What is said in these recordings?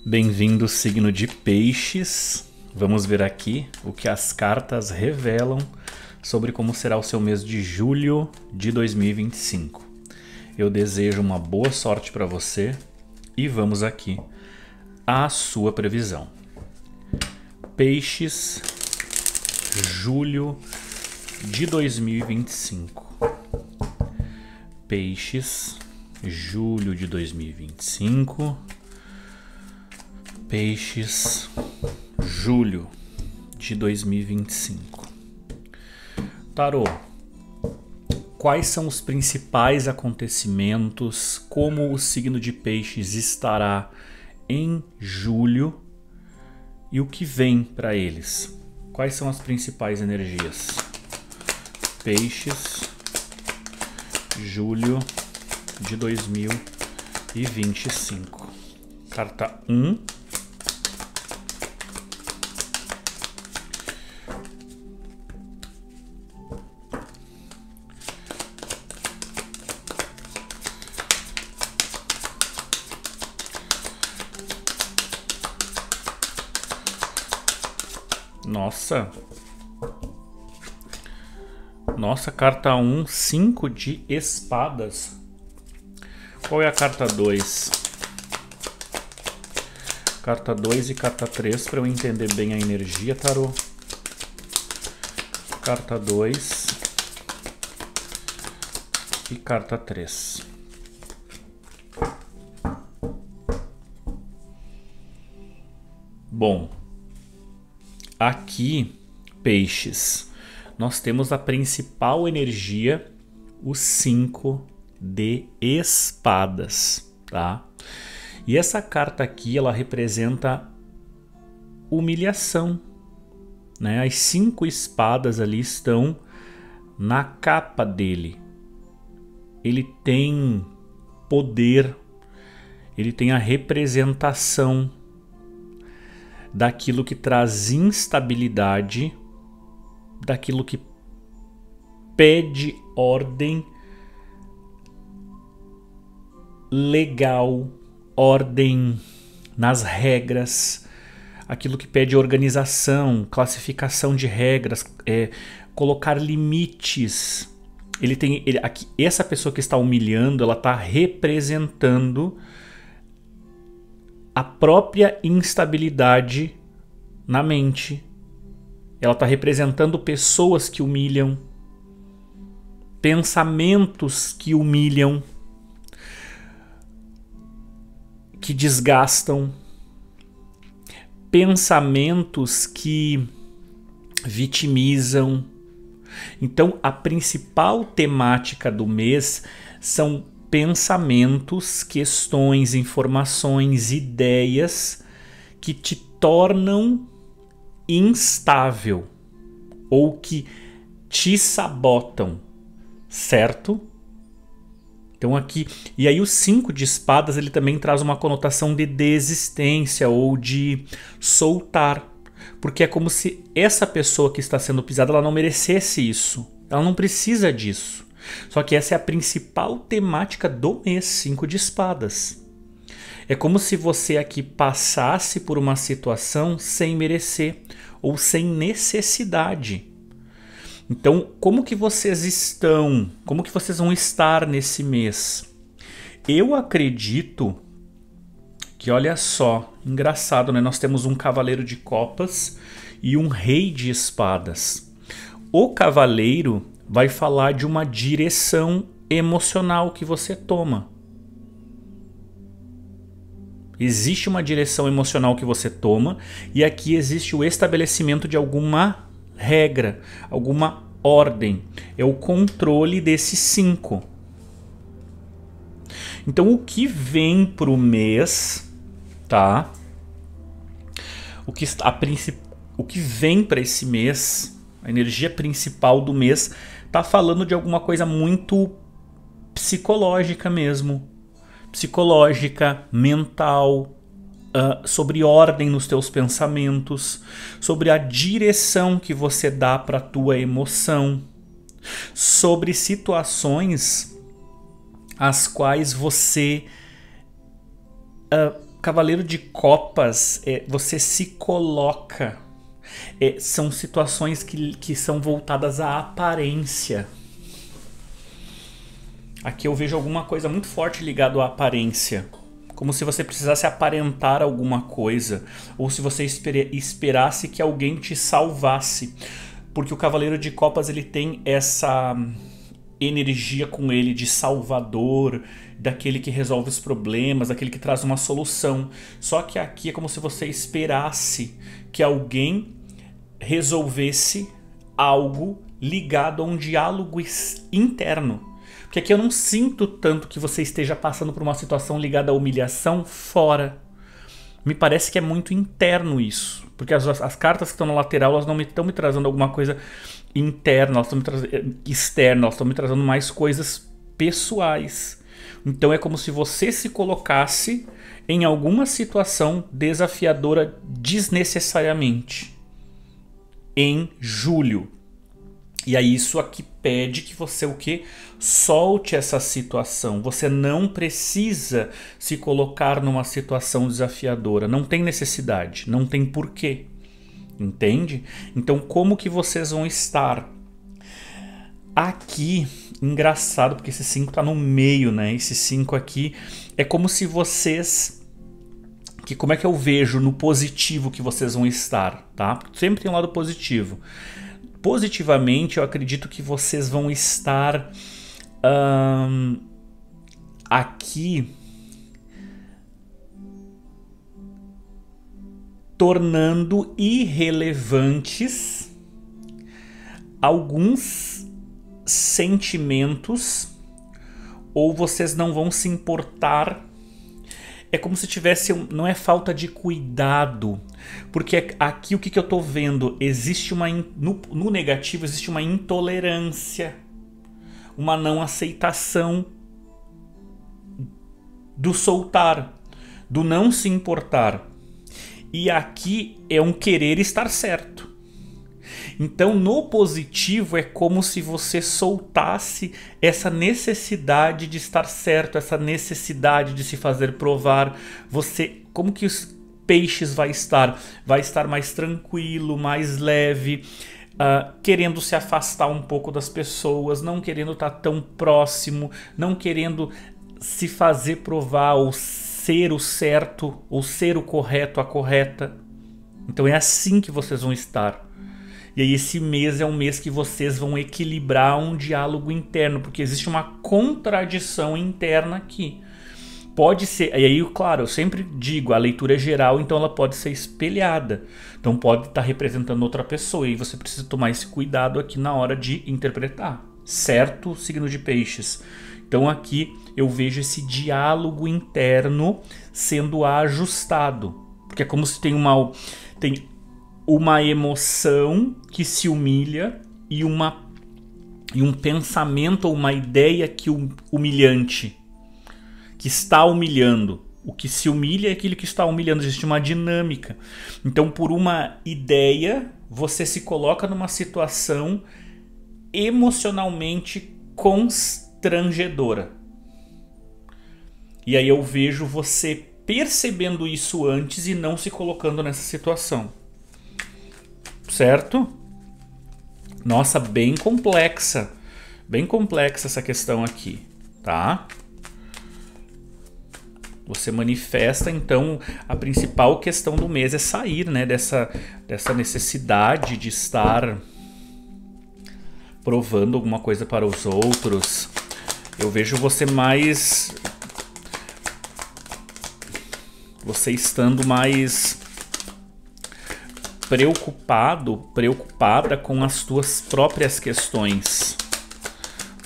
Bem-vindo, signo de Peixes. Vamos ver aqui o que as cartas revelam sobre como será o seu mês de julho de 2025. Eu desejo uma boa sorte para você e vamos aqui à sua previsão. Peixes, julho de 2025. Peixes, julho de 2025. Peixes, julho de 2025. Tarô, quais são os principais acontecimentos? Como o signo de Peixes estará em julho e o que vem para eles? Quais são as principais energias? Peixes, julho de 2025. Carta 1. Nossa, carta 1, 5 de espadas. Qual é a carta 2? Carta 2 e carta 3 para eu entender bem a energia, tarô. Carta 2 e carta 3. Bom, aqui, Peixes, nós temos a principal energia, o 5 de espadas, tá? E essa carta aqui, ela representa humilhação, né? As 5 espadas ali estão na capa dele. Ele tem poder, ele tem a representação daquilo que traz instabilidade, daquilo que pede ordem legal, ordem nas regras, aquilo que pede organização, classificação de regras, colocar limites. Aqui, essa pessoa que está humilhando, ela está representando a própria instabilidade na mente. Ela está representando pessoas que humilham, pensamentos que humilham, que desgastam, pensamentos que vitimizam. Então, a principal temática do mês são pensamentos, questões, informações, ideias que te tornam instável ou que te sabotam, certo? Então aqui, e aí o 5 de espadas, ele também traz uma conotação de desistência ou de soltar, porque é como se essa pessoa que está sendo pisada, ela não merecesse isso, ela não precisa disso. Só que essa é a principal temática do mês, 5 de espadas. É como se você aqui passasse por uma situação sem merecer ou sem necessidade. Então, como que vocês estão? Como que vocês vão estar nesse mês? Eu acredito que, olha só, engraçado, né? Nós temos um cavaleiro de copas e um rei de espadas. O cavaleiro vai falar de uma direção emocional que você toma. Existe uma direção emocional que você toma e aqui existe o estabelecimento de alguma regra, alguma ordem. É o controle desses 5. Então, o que vem para o mês, tá? O que vem para esse mês, a energia principal do mês, tá falando de alguma coisa muito psicológica mesmo. Psicológica, mental, sobre ordem nos teus pensamentos, sobre a direção que você dá para a tua emoção, sobre situações as quais você Cavaleiro de Copas, você se coloca. São situações que são voltadas à aparência. Aqui eu vejo alguma coisa muito forte ligada à aparência. Como se você precisasse aparentar alguma coisa. Ou se você esperasse que alguém te salvasse. Porque o Cavaleiro de Copas, ele tem essa energia com ele de salvador, daquele que resolve os problemas, daquele que traz uma solução. Só que aqui é como se você esperasse que alguém resolvesse algo ligado a um diálogo interno. Porque aqui eu não sinto tanto que você esteja passando por uma situação ligada à humilhação fora. Me parece que é muito interno isso. Porque as cartas que estão na lateral, elas não estão me trazendo alguma coisa interna, elas estão me trazendo externa, elas estão me trazendo mais coisas pessoais. Então é como se você se colocasse em alguma situação desafiadora desnecessariamente. Em julho. E aí isso aqui pede que você o quê? Solte essa situação. Você não precisa se colocar numa situação desafiadora. Não tem necessidade, não tem porquê. Entende? Então como que vocês vão estar? Aqui, engraçado, porque esse 5 tá no meio, né? Esse 5 aqui é como se vocês... como é que eu vejo no positivo que vocês vão estar, tá? Sempre tem um lado positivo. Positivamente, eu acredito que vocês vão estar aqui tornando irrelevantes alguns sentimentos, ou vocês não vão se importar. É como se tivesse, não é falta de cuidado, porque aqui o que eu tô vendo, existe no negativo existe uma intolerância, uma não aceitação do soltar, do não se importar. E aqui é um querer estar certo. Então no positivo é como se você soltasse essa necessidade de estar certo, essa necessidade de se fazer provar. Você, como que os peixes vai estar? Vai estar mais tranquilo, mais leve, querendo se afastar um pouco das pessoas, não querendo estar tão próximo, não querendo se fazer provar ou ser o certo, ou ser o correto, a correta. Então é assim que vocês vão estar. E aí esse mês é um mês que vocês vão equilibrar um diálogo interno, porque existe uma contradição interna aqui. Pode ser, e aí claro, eu sempre digo, a leitura é geral, então ela pode ser espelhada. Então pode estar representando outra pessoa, e você precisa tomar esse cuidado aqui na hora de interpretar. Certo, signo de peixes? Então aqui eu vejo esse diálogo interno sendo ajustado. Porque é como se tem uma emoção que se humilha e um pensamento ou uma ideia que humilhante, que está humilhando. O que se humilha é aquilo que está humilhando, existe uma dinâmica. Então por uma ideia você se coloca numa situação emocionalmente constrangedora. E aí eu vejo você percebendo isso antes e não se colocando nessa situação. Certo? Nossa, bem complexa. Bem complexa essa questão aqui, tá? Você manifesta, então, a principal questão do mês é sair, né, dessa necessidade de estar provando alguma coisa para os outros. Eu vejo você mais... Você estando mais preocupada com as tuas próprias questões,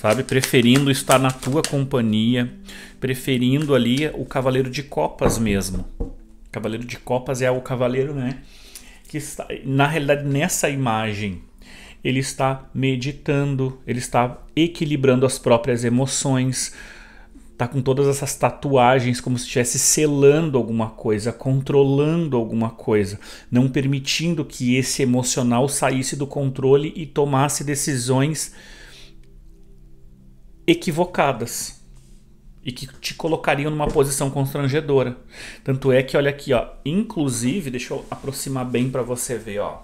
sabe? Preferindo estar na tua companhia, preferindo ali o Cavaleiro de Copas mesmo. O Cavaleiro de Copas é o cavaleiro, né? Que está, na realidade, nessa imagem, ele está meditando, ele está equilibrando as próprias emoções, tá com todas essas tatuagens como se estivesse selando alguma coisa, controlando alguma coisa, não permitindo que esse emocional saísse do controle e tomasse decisões equivocadas. e que te colocariam numa posição constrangedora. Tanto é que, olha aqui, ó, inclusive, deixa eu aproximar bem para você ver, ó.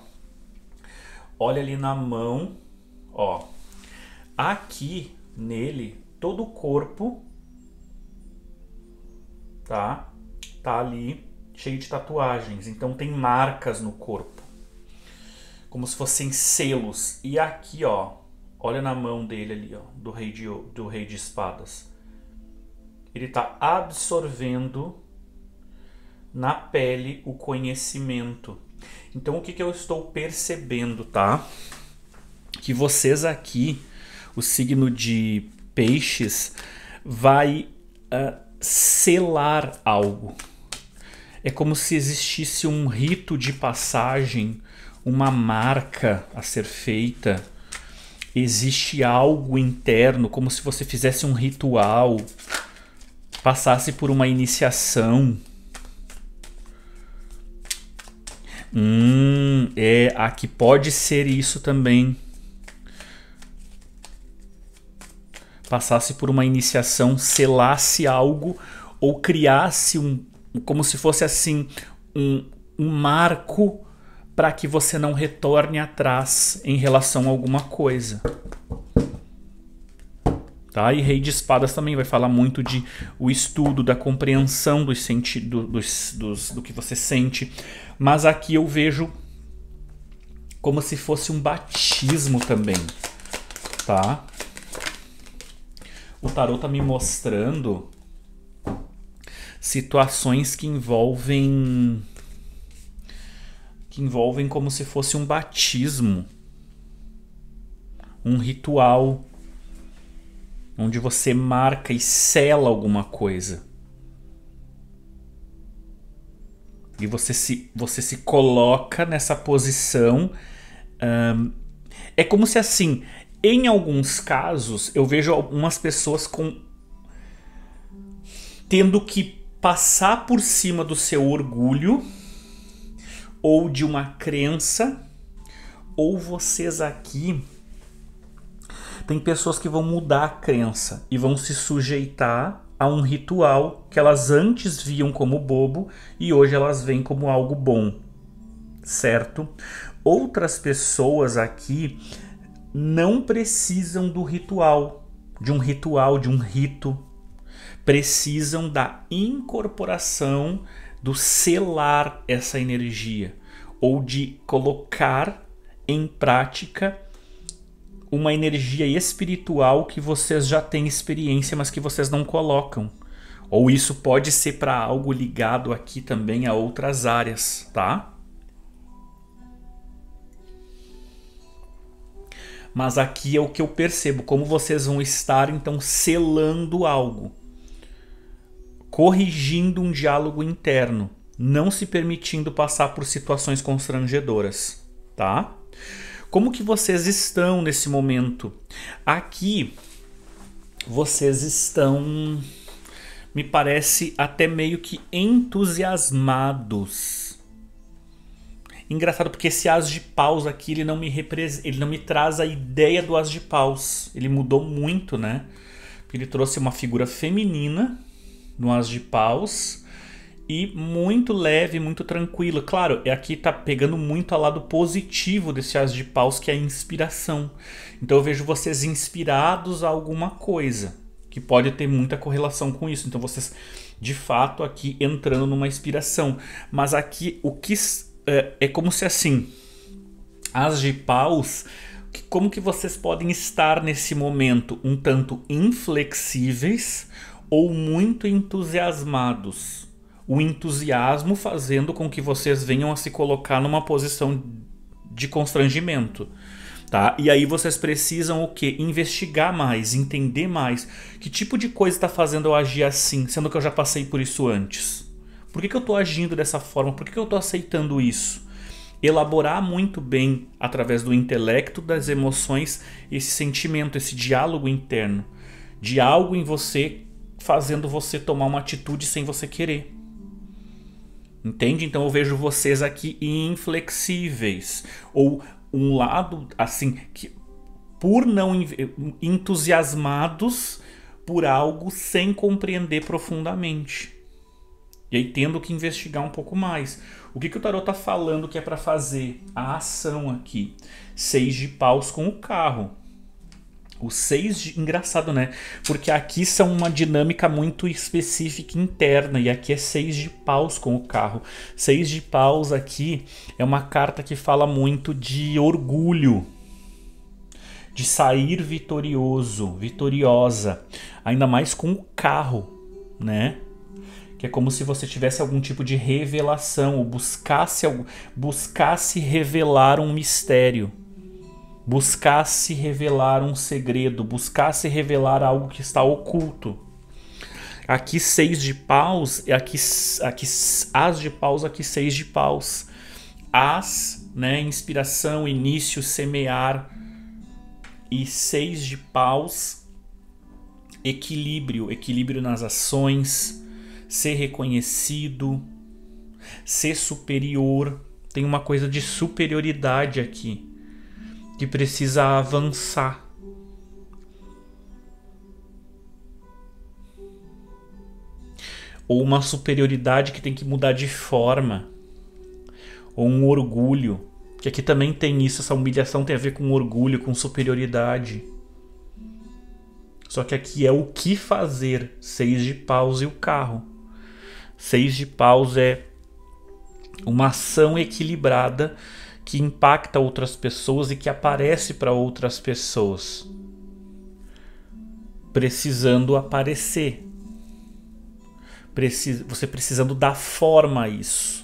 Olha ali na mão, ó. Aqui nele, todo o corpo, tá ali cheio de tatuagens. Então tem marcas no corpo, como se fossem selos. E aqui, ó, olha na mão dele ali, ó, do rei de espadas. Ele está absorvendo na pele o conhecimento. Então o que eu estou percebendo, tá? Que vocês aqui, o signo de peixes, vai selar algo. É como se existisse um rito de passagem, uma marca a ser feita. Existe algo interno, como se você fizesse um ritual, passasse por uma iniciação. Aqui pode ser isso também. Passasse por uma iniciação, selasse algo ou criasse como se fosse assim um marco para que você não retorne atrás em relação a alguma coisa. Tá? E Rei de Espadas também vai falar muito de o estudo, da compreensão dos sentidos, do que você sente. Mas aqui eu vejo como se fosse um batismo também, tá? O tarô tá me mostrando situações que envolvem como se fosse um batismo, um ritual, onde você marca e sela alguma coisa. E você se coloca nessa posição. É como se assim, em alguns casos, eu vejo algumas pessoas tendo que passar por cima do seu orgulho, ou de uma crença, ou vocês aqui, tem pessoas que vão mudar a crença e vão se sujeitar a um ritual que elas antes viam como bobo e hoje elas veem como algo bom, certo? Outras pessoas aqui não precisam do ritual, de um rito, precisam da incorporação, do selar essa energia, ou de colocar em prática uma energia espiritual que vocês já têm experiência, mas que vocês não colocam. Ou isso pode ser para algo ligado aqui também a outras áreas, tá? Mas aqui é o que eu percebo, como vocês vão estar então selando algo, corrigindo um diálogo interno, não se permitindo passar por situações constrangedoras, tá? Como que vocês estão nesse momento? Aqui, vocês estão, me parece, até meio que entusiasmados. Engraçado, porque esse as de paus aqui, ele não me traz a ideia do as de paus. Ele mudou muito, né? Ele trouxe uma figura feminina no as de paus e muito leve, muito tranquilo. Claro, aqui tá pegando muito ao lado positivo desse as de paus, que é a inspiração. Então eu vejo vocês inspirados a alguma coisa, que pode ter muita correlação com isso. Então vocês, de fato, aqui entrando numa inspiração. Mas aqui o que é como se assim, as de paus, como que vocês podem estar nesse momento um tanto inflexíveis ou muito entusiasmados. O entusiasmo fazendo com que vocês venham a se colocar numa posição de constrangimento, tá? E aí vocês precisam o quê? Investigar mais, entender mais. Que tipo de coisa está fazendo eu agir assim, sendo que eu já passei por isso antes? Por que eu estou agindo dessa forma? Por que eu estou aceitando isso? Elaborar muito bem, através do intelecto, das emoções, esse sentimento, esse diálogo interno, de algo em você fazendo você tomar uma atitude sem você querer. Entende? Então eu vejo vocês aqui inflexíveis, ou um lado assim, que por não entusiasmados, por algo sem compreender profundamente. E aí tendo que investigar um pouco mais. O que o tarot tá falando que é para fazer? A ação aqui. 6 de paus com o carro. O 6 de... Engraçado, né? Porque aqui são uma dinâmica muito específica interna. E aqui é 6 de paus com o carro. 6 de paus aqui é uma carta que fala muito de orgulho. De sair vitorioso, vitoriosa. Ainda mais com o carro, né? Que é como se você tivesse algum tipo de revelação, ou buscasse revelar um mistério, buscasse revelar um segredo, buscasse revelar algo que está oculto. Aqui 6 de paus, aqui as de paus, aqui 6 de paus. As, né, inspiração, início, semear. E 6 de paus, equilíbrio nas ações, ser reconhecido, ser superior. Tem uma coisa de superioridade aqui, que precisa avançar. Ou uma superioridade que tem que mudar de forma. Ou um orgulho. Que aqui também tem isso, essa humilhação tem a ver com orgulho, com superioridade. Só que aqui é o que fazer. 6 de paus e o carro. 6 de paus é uma ação equilibrada que impacta outras pessoas e que aparece para outras pessoas. Precisando aparecer. Você precisando dar forma a isso.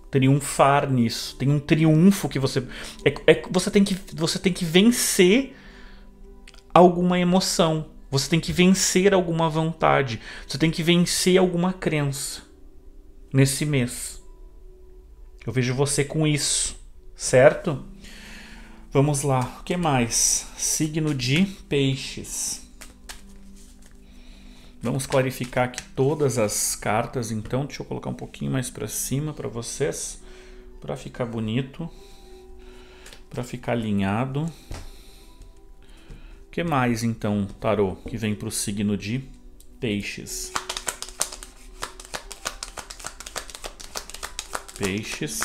Triunfar nisso. Tem um triunfo que você... você tem que vencer alguma emoção. Você tem que vencer alguma vontade. Você tem que vencer alguma crença. Nesse mês. Eu vejo você com isso. Certo? Vamos lá. O que mais? Signo de Peixes. Vamos clarificar aqui todas as cartas, então. Deixa eu colocar um pouquinho mais para cima para vocês, para ficar bonito, para ficar alinhado. O que mais, então, tarô, que vem para o signo de Peixes? Peixes.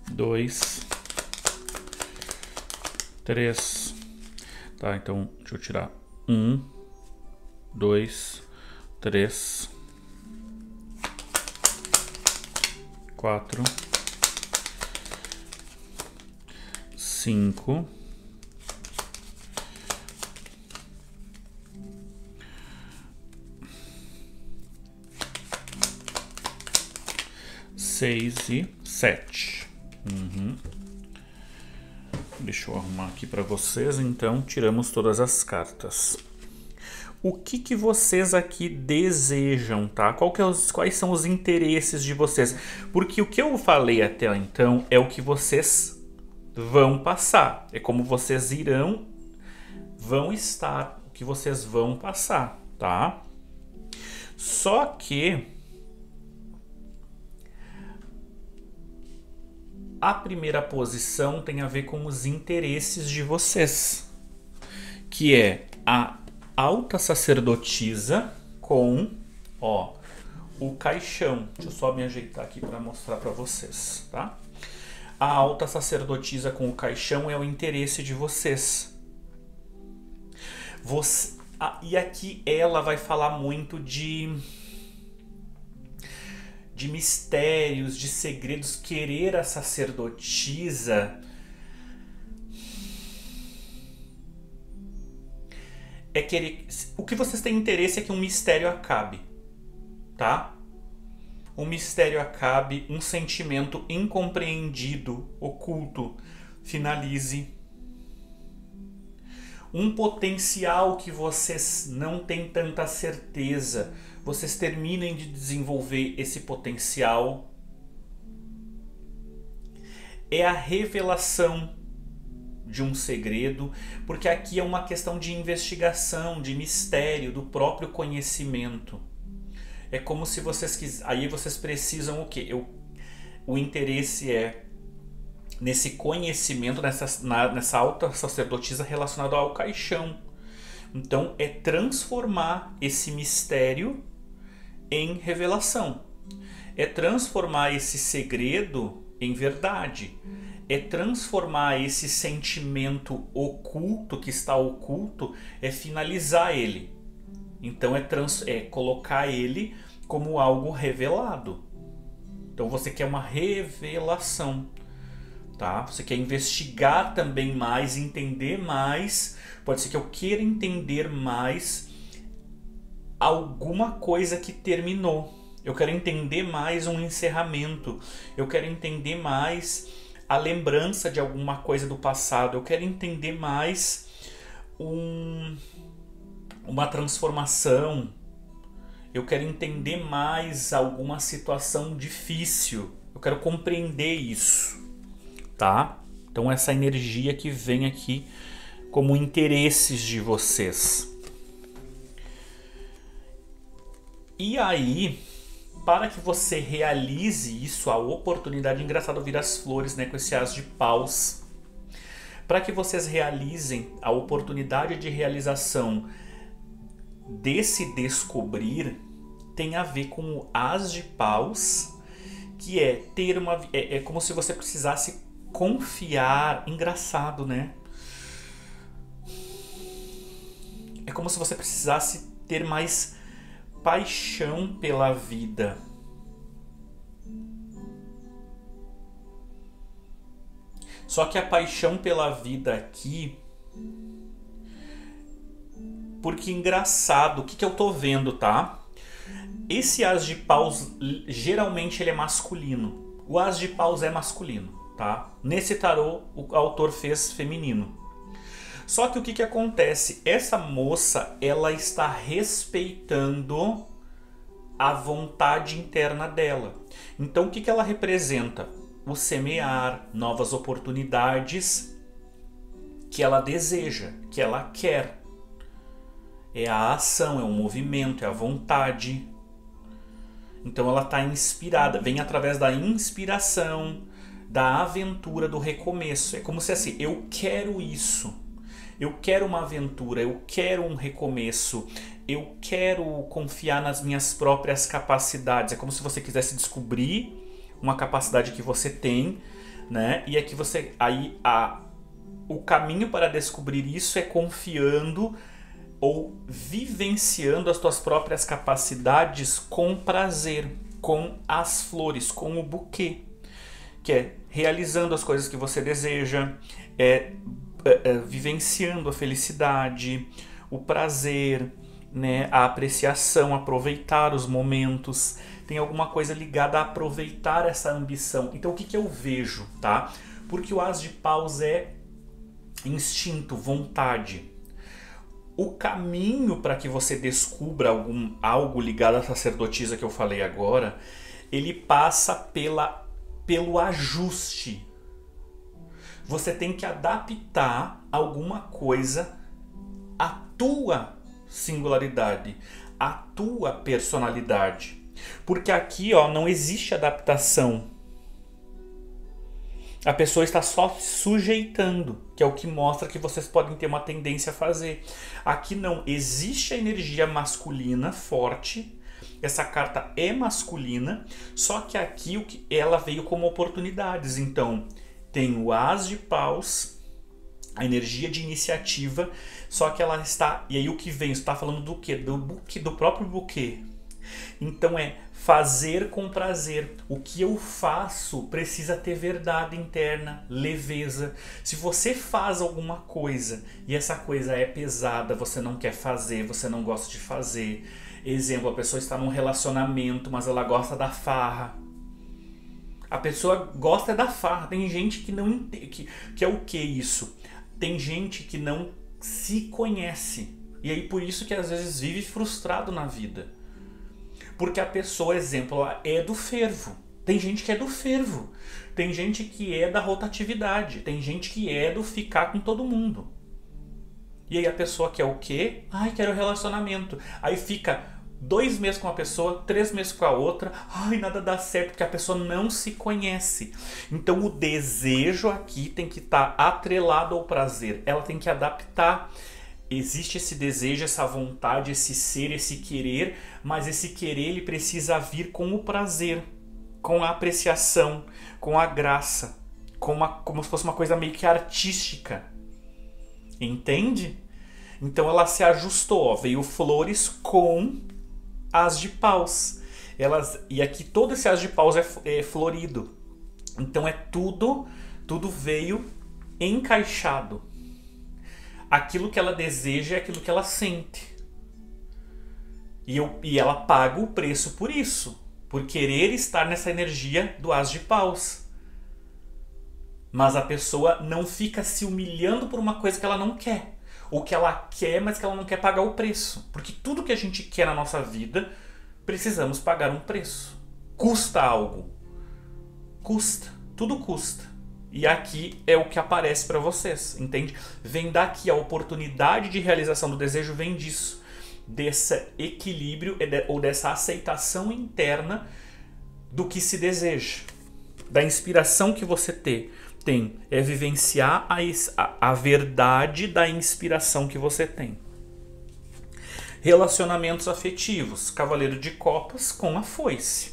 2, 3. Tá, então deixa eu tirar 1, 2, 3, 4, 5, 6 e 7. Deixa eu arrumar aqui para vocês. Então, tiramos todas as cartas. O que vocês aqui desejam, tá? Quais são os interesses de vocês? Porque o que eu falei até então é o que vocês vão passar. É como vocês vão estar, o que vocês vão passar, tá? Só que a primeira posição tem a ver com os interesses de vocês, que é a alta sacerdotisa com, ó, o caixão. Deixa eu só me ajeitar aqui para mostrar para vocês, tá? A alta sacerdotisa com o caixão é o interesse de vocês. E aqui ela vai falar muito de mistérios, de segredos. Querer a sacerdotisa é querer... O que vocês têm interesse é que um mistério acabe, tá? Um mistério acabe, um sentimento incompreendido, oculto, finalize. Um potencial que vocês não têm tanta certeza, vocês terminem de desenvolver esse potencial. É a revelação de um segredo, porque aqui é uma questão de investigação, de mistério, do próprio conhecimento. É como se vocês aí vocês precisam o quê? O interesse é nesse conhecimento, nessa alta sacerdotisa relacionada ao caixão. Então é transformar esse mistério em revelação. É transformar esse segredo em verdade. É transformar esse sentimento oculto, que está oculto, é finalizar ele. Então é colocar ele como algo revelado. Então você quer uma revelação, tá? Você quer investigar também mais, entender mais. Pode ser que eu queira entender mais alguma coisa que terminou. Eu quero entender mais um encerramento. Eu quero entender mais a lembrança de alguma coisa do passado. Eu quero entender mais uma transformação. Eu quero entender mais alguma situação difícil. Eu quero compreender isso, tá? Então essa energia que vem aqui como interesses de vocês. E aí, para que você realize isso, a oportunidade, engraçado vir as flores, né, com esse as de paus. Para que vocês realizem a oportunidade de realização desse descobrir, tem a ver com o as de paus, que é ter uma... É como se você precisasse confiar. Engraçado, né? É como se você precisasse ter mais paixão pela vida. Só que a paixão pela vida aqui... Porque engraçado, o que eu tô vendo, tá? Esse as de paus, geralmente ele é masculino. O as de paus é masculino, tá? Nesse tarô, o autor fez feminino. Só que o que acontece? Essa moça, ela está respeitando a vontade interna dela. Então, o que ela representa? O semear, novas oportunidades que ela deseja, que ela quer. É a ação, é o movimento, é a vontade. Então ela está inspirada, vem através da inspiração, da aventura, do recomeço. É como se assim, eu quero isso. Eu quero uma aventura, eu quero um recomeço, eu quero confiar nas minhas próprias capacidades. É como se você quisesse descobrir uma capacidade que você tem, né? E é que você o caminho para descobrir isso é confiando ou vivenciando as tuas próprias capacidades com prazer, com as flores, com o buquê, que é realizando as coisas que você deseja, vivenciando a felicidade, o prazer, né, a apreciação, aproveitar os momentos. Tem alguma coisa ligada a aproveitar essa ambição. Então o que eu vejo, tá? Porque o as de paus é instinto, vontade. O caminho para que você descubra algo ligado à sacerdotisa que eu falei agora, ele passa pelo ajuste. Você tem que adaptar alguma coisa à tua singularidade, à tua personalidade. Porque aqui, ó, não existe adaptação. A pessoa está só sujeitando, que é o que mostra que vocês podem ter uma tendência a fazer. Aqui não, existe a energia masculina forte, essa carta é masculina, só que aqui ela veio como oportunidades. Então, tem o as de paus, a energia de iniciativa, só que ela está... E aí o que vem, você está falando do quê? Do próprio buquê. Então é fazer com prazer. O que eu faço precisa ter verdade interna, leveza. Se você faz alguma coisa e essa coisa é pesada, você não quer fazer, você não gosta de fazer. Exemplo, a pessoa está num relacionamento, mas ela gosta da farra. A pessoa gosta da farra. Tem gente que não entende. Que é o que isso? Tem gente que não se conhece. E aí por isso que às vezes vive frustrado na vida. Porque a pessoa, exemplo, ela é do fervo. Tem gente que é do fervo. Tem gente que é da rotatividade. Tem gente que é do ficar com todo mundo. E aí a pessoa quer o quê? Ai, quero relacionamento. Aí fica 2 meses com uma pessoa, 3 meses com a outra, ai, nada dá certo, porque a pessoa não se conhece. Então o desejo aqui tem que estar atrelado ao prazer, ela tem que adaptar. Existe esse desejo, essa vontade, esse ser, esse querer, mas esse querer ele precisa vir com o prazer, com a apreciação, com a graça, como se fosse uma coisa meio que artística. Entende? Então ela se ajustou, ó, veio flores com as de paus. E aqui todo esse as de paus é florido. Então tudo veio encaixado. Aquilo que ela deseja é aquilo que ela sente. E ela paga o preço por isso. Por querer estar nessa energia do as de paus. Mas a pessoa não fica se humilhando por uma coisa que ela não quer. Ou que ela quer, mas que ela não quer pagar o preço. Porque tudo que a gente quer na nossa vida, precisamos pagar um preço. Custa algo. Custa. Tudo custa. E aqui é o que aparece para vocês, entende? Vem daqui, a oportunidade de realização do desejo vem disso. Desse equilíbrio ou dessa aceitação interna do que se deseja. Da inspiração que você tem. É vivenciar a verdade da inspiração que você tem. Relacionamentos afetivos. Cavaleiro de Copas com a foice.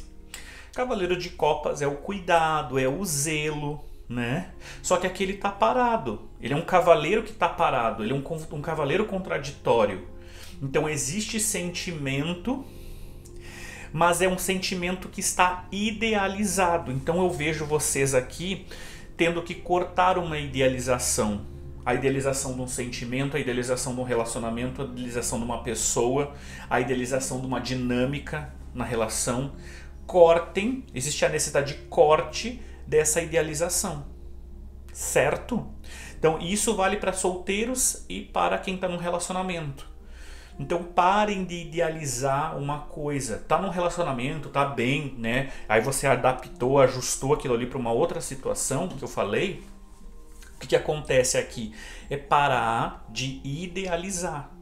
Cavaleiro de Copas é o cuidado, é o zelo, né? Só que aqui ele está parado. Ele é um cavaleiro que está parado. Ele é um cavaleiro contraditório. Então existe sentimento, mas é um sentimento que está idealizado. Então eu vejo vocês aqui tendo que cortar uma idealização. A idealização de um sentimento, a idealização de um relacionamento, a idealização de uma pessoa, a idealização de uma dinâmica na relação. Cortem, existe a necessidade de corte dessa idealização, certo? Então isso vale para solteiros e para quem está num relacionamento. Então parem de idealizar uma coisa. Tá num relacionamento, tá bem, né? Aí você adaptou, ajustou aquilo ali para uma outra situação que eu falei. O que acontece aqui? É parar de idealizar.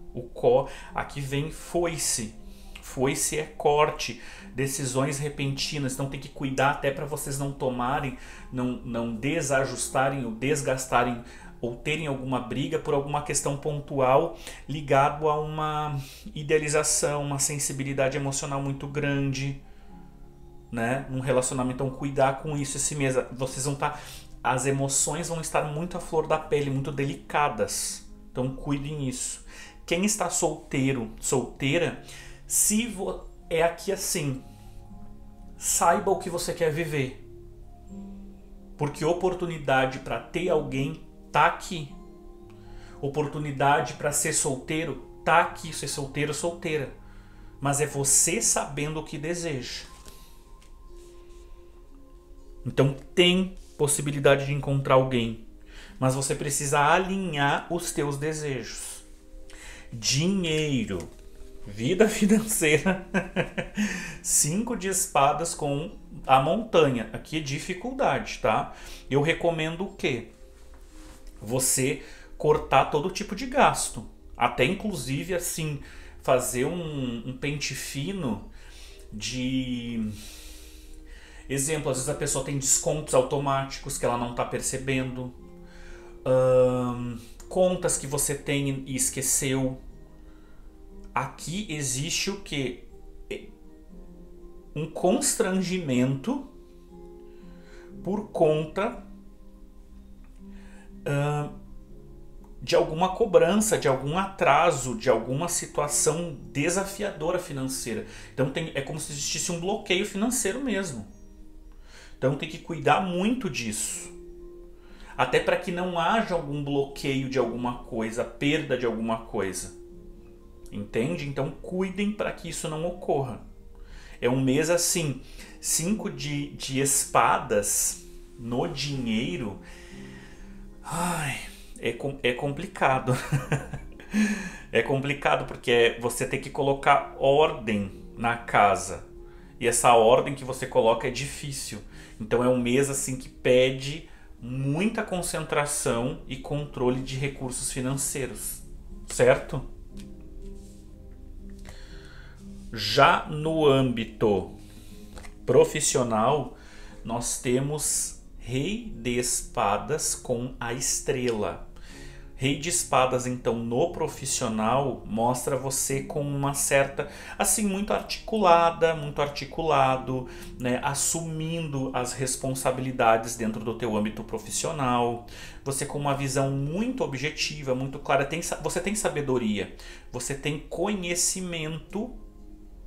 Aqui vem foice. Foice é corte, decisões repentinas. Então tem que cuidar até para vocês não tomarem, não desajustarem ou desgastarem ou terem alguma briga por alguma questão pontual ligado a uma idealização, uma sensibilidade emocional muito grande, né? Num relacionamento, então cuidar com isso esse mês. Vocês vão estar, as emoções vão estar muito à flor da pele, muito delicadas. Então cuidem isso. Quem está solteiro, solteira, é aqui assim, saiba o que você quer viver. Porque oportunidade para ter alguém tá aqui. Oportunidade para ser solteiro tá aqui, ser solteiro ou solteira. Mas é você sabendo o que deseja. Então tem possibilidade de encontrar alguém, mas você precisa alinhar os teus desejos. Dinheiro, vida financeira. 5 de espadas com a montanha. Aqui é dificuldade, tá? Eu recomendo o quê? Você cortar todo tipo de gasto. Até inclusive assim, fazer um pente fino de... Exemplo, às vezes a pessoa tem descontos automáticos que ela não está percebendo. Contas que você tem e esqueceu. Aqui existe o quê? Um constrangimento por conta de alguma cobrança, de algum atraso, de alguma situação desafiadora financeira. Então é como se existisse um bloqueio financeiro mesmo. Então tem que cuidar muito disso. Até para que não haja algum bloqueio de alguma coisa, perda de alguma coisa. Entende? Então cuidem para que isso não ocorra. É um mês assim, 5 de espadas no dinheiro. Ai, é complicado. É complicado porque você tem que colocar ordem na casa. E essa ordem que você coloca é difícil. Então é um mês assim que pede muita concentração e controle de recursos financeiros. Certo? Já no âmbito profissional, nós temos Rei de Espadas com a estrela. Rei de Espadas, então, no profissional, mostra você com uma certa, assim, muito articulada, muito articulado, né? Assumindo as responsabilidades dentro do teu âmbito profissional. Você com uma visão muito objetiva, muito clara. Você tem sabedoria, você tem conhecimento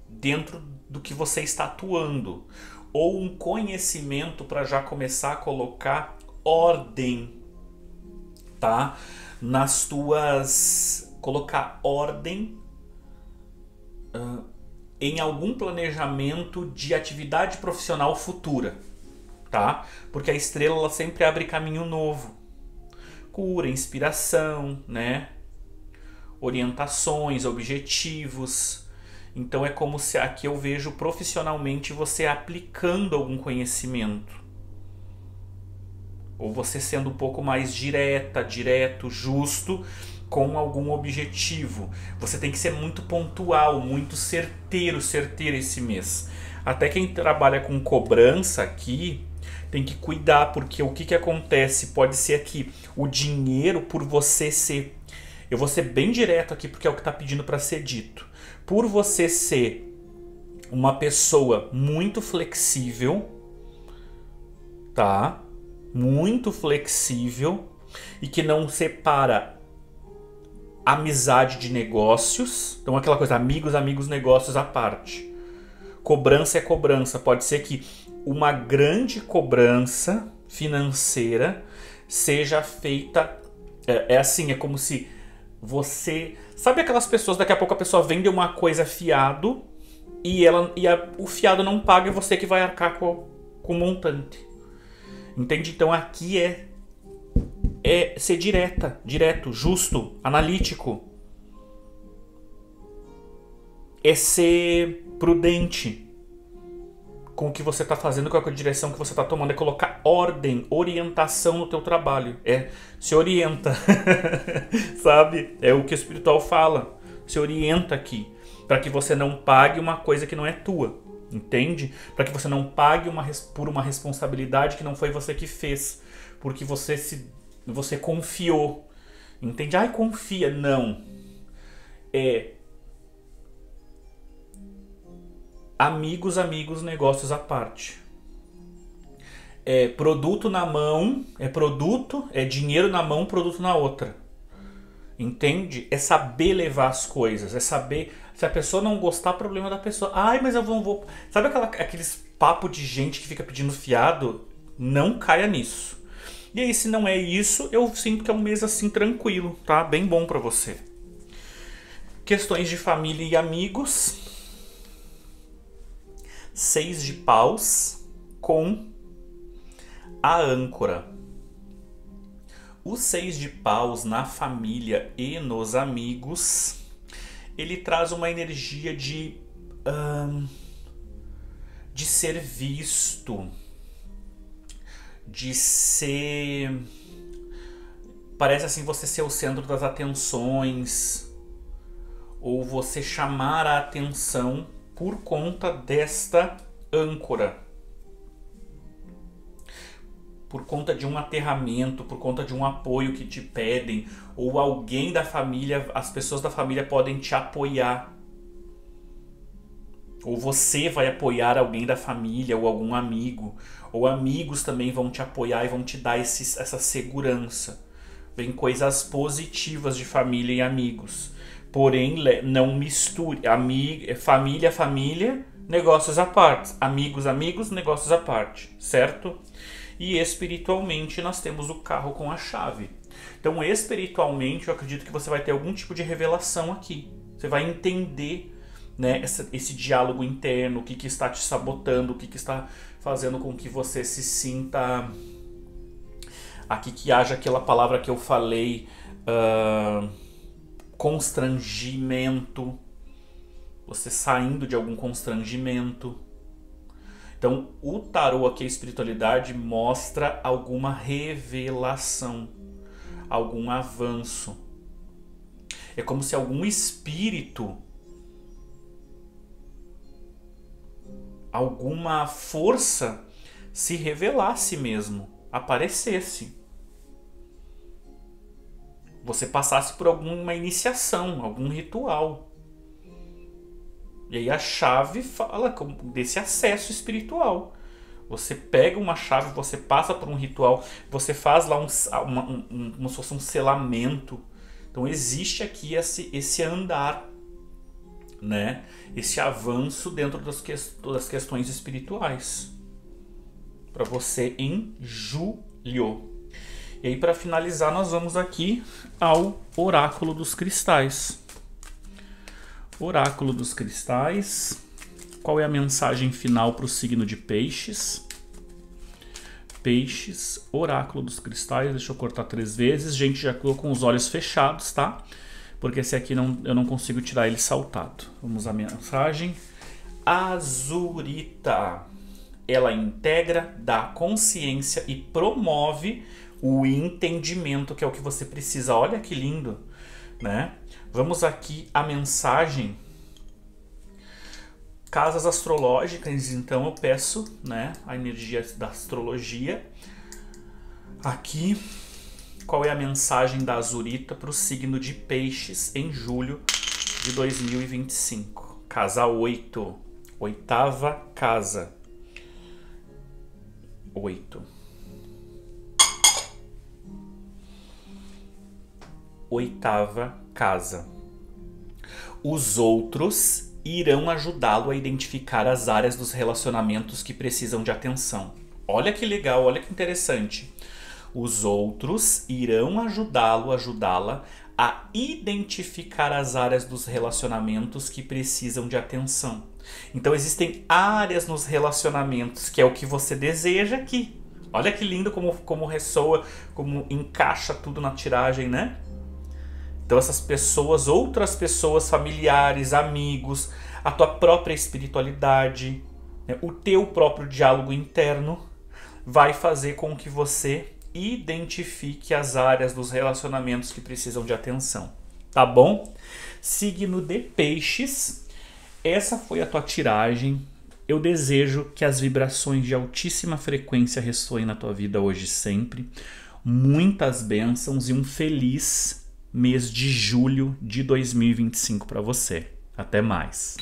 dentro do que você está atuando. Ou um conhecimento para já começar a colocar ordem, tá? Nas tuas... colocar ordem em algum planejamento de atividade profissional futura, tá? Porque a estrela ela sempre abre caminho novo. Cura, inspiração, né? Orientações, objetivos. Então é como se aqui eu vejo profissionalmente você aplicando algum conhecimento. Ou você sendo um pouco mais direto, justo com algum objetivo. Você tem que ser muito pontual, muito certeiro esse mês. Até quem trabalha com cobrança aqui tem que cuidar, porque o que acontece pode ser aqui o dinheiro por você ser... Eu vou ser bem direto aqui porque é o que está pedindo para ser dito. Por você ser uma pessoa muito flexível, tá? Muito flexível e que não separa amizade de negócios. Então aquela coisa, amigos, negócios à parte. Cobrança é cobrança. Pode ser que uma grande cobrança financeira seja feita... É assim, é como se você... Sabe aquelas pessoas, daqui a pouco a pessoa vende uma coisa fiado e o fiado não paga e você que vai arcar com o montante. Entende? Então aqui é ser direto, justo, analítico. É ser prudente com o que você está fazendo, com a direção que você está tomando. É colocar ordem, orientação no teu trabalho. Se orienta. Sabe? É o que o espiritual fala. Se orienta aqui. Para que você não pague uma coisa que não é tua. Entende? Para que você não pague por uma responsabilidade que não foi você que fez. Porque você confiou. Entende? Ai, confia. Não. Amigos, negócios à parte. Produto na mão, produto, dinheiro na mão, produto na outra. Entende? É saber levar as coisas, é saber... Se a pessoa não gostar, problema da pessoa. Ai, mas eu não vou... Sabe aqueles papo de gente que fica pedindo fiado? Não caia nisso. E aí, se não é isso, eu sinto que é um mês assim tranquilo, tá? Bem bom pra você. Questões de família e amigos. 6 de paus com a âncora. O 6 de paus na família e nos amigos, ele traz uma energia de ser visto, de ser... Parece assim você ser o centro das atenções, ou você chamar a atenção por conta desta âncora. Por conta de um aterramento, por conta de um apoio que te pedem, ou alguém da família, as pessoas da família podem te apoiar. Ou você vai apoiar alguém da família, ou algum amigo. Ou amigos também vão te apoiar e vão te dar essa segurança. Vem coisas positivas de família e amigos. Porém, não misture família, negócios à parte. Amigos, negócios à parte, certo? E espiritualmente nós temos o carro com a chave. Então, espiritualmente, eu acredito que você vai ter algum tipo de revelação aqui. Você vai entender, né, esse diálogo interno, o que está te sabotando, o que está fazendo com que você se sinta... Aqui que haja aquela palavra que eu falei... constrangimento, você saindo de algum constrangimento. Então, o tarô aqui, a espiritualidade, mostra alguma revelação, algum avanço. É como se algum espírito alguma força se revelasse mesmo, aparecesse. Você passasse por alguma iniciação, algum ritual. E aí a chave fala desse acesso espiritual. Você pega uma chave, você passa por um ritual, você faz lá como se fosse um selamento. Então existe aqui esse andar, né? Esse avanço dentro das questões espirituais. Para você em julho. E aí, para finalizar, nós vamos aqui ao Oráculo dos Cristais. Oráculo dos Cristais. Qual é a mensagem final para o signo de Peixes? Peixes, Oráculo dos Cristais. Deixa eu cortar 3 vezes. Gente, já estou com os olhos fechados, tá? Porque esse aqui eu não consigo tirar ele saltado. Vamos à mensagem. Azurita. Ela integra, dá consciência e promove o entendimento, que é o que você precisa. Olha que lindo, né? Vamos aqui à mensagem. Casas astrológicas, então eu peço, né, a energia da astrologia. Aqui, qual é a mensagem da Azurita para o signo de Peixes em julho de 2025? Casa 8, oitava casa. 8. Oitava casa. Os outros irão ajudá-lo a identificar as áreas dos relacionamentos que precisam de atenção. Olha que legal, olha que interessante. Os outros irão ajudá-la a identificar as áreas dos relacionamentos que precisam de atenção. Então existem áreas nos relacionamentos que é o que você deseja aqui. Olha que lindo como ressoa, como encaixa tudo na tiragem, né? Então essas pessoas, outras pessoas, familiares, amigos, a tua própria espiritualidade, né, o teu próprio diálogo interno vai fazer com que você identifique as áreas dos relacionamentos que precisam de atenção. Tá bom? Signo de Peixes, essa foi a tua tiragem. Eu desejo que as vibrações de altíssima frequência ressoem na tua vida hoje e sempre. Muitas bênçãos e um feliz mês de julho de 2025 para você. Até mais.